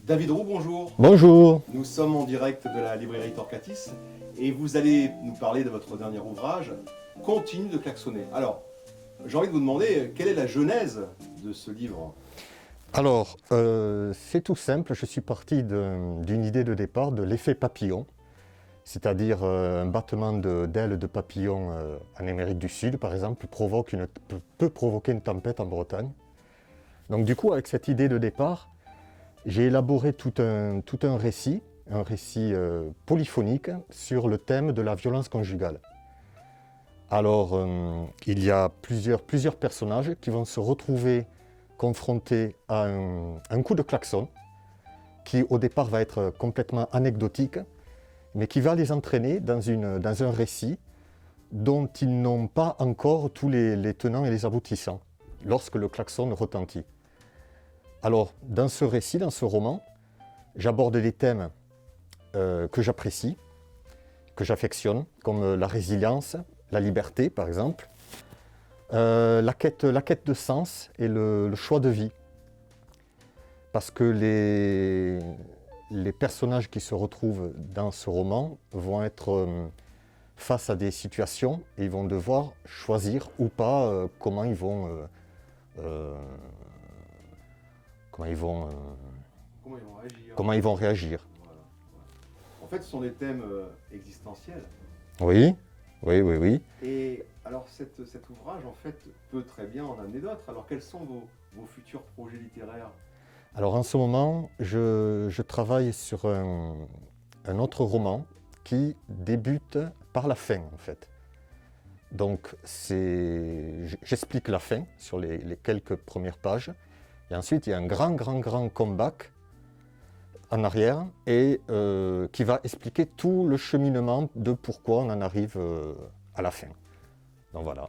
David Roux, bonjour. Bonjour. Nous sommes en direct de la librairie Torquatis et vous allez nous parler de votre dernier ouvrage, Continue de klaxonner. Alors, j'ai envie de vous demander, quelle est la genèse de ce livre? Alors, c'est tout simple. Je suis parti d'une idée de départ de l'effet papillon, c'est-à-dire un battement d'ailes de papillon en Amérique du Sud, par exemple, peut provoquer une tempête en Bretagne. Donc du coup, avec cette idée de départ, j'ai élaboré tout un récit polyphonique sur le thème de la violence conjugale. Alors, il y a plusieurs personnages qui vont se retrouver confrontés à un coup de klaxon qui, au départ, va être complètement anecdotique, mais qui va les entraîner dans un récit dont ils n'ont pas encore tous les tenants et les aboutissants lorsque le klaxon retentit. Alors, dans ce récit, dans ce roman, j'aborde des thèmes que j'apprécie, que j'affectionne, comme la résilience, la liberté, par exemple, la quête de sens et le choix de vie. Parce que les personnages qui se retrouvent dans ce roman vont être face à des situations et ils vont devoir choisir ou pas comment ils vont réagir. Voilà. En fait, ce sont des thèmes existentiels. Oui, oui, oui, oui. Et alors, cet ouvrage, en fait, peut très bien en amener d'autres. Alors, quels sont vos futurs projets littéraires? Alors, en ce moment, je travaille sur un autre roman qui débute par la fin, en fait. Donc, j'explique la fin sur les quelques premières pages. Et ensuite, il y a un grand comeback en arrière et qui va expliquer tout le cheminement de pourquoi on en arrive à la fin. Donc voilà.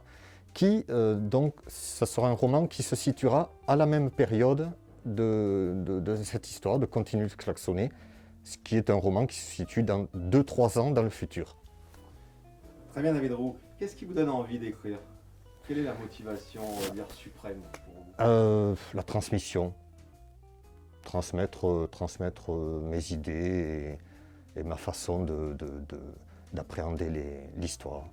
Donc, ça sera un roman qui se situera à la même période de cette histoire de Continue de klaxonner, ce qui est un roman qui se situe dans 2-3 ans dans le futur. Très bien, David Roux. Qu'est-ce qui vous donne envie d'écrire? Quelle est la motivation, on va dire, suprême pour vous? La transmission. Transmettre mes idées et ma façon d'appréhender l'histoire.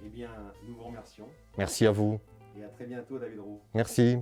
Eh bien, nous vous remercions. Merci à vous. Et à très bientôt, David Roux. Merci.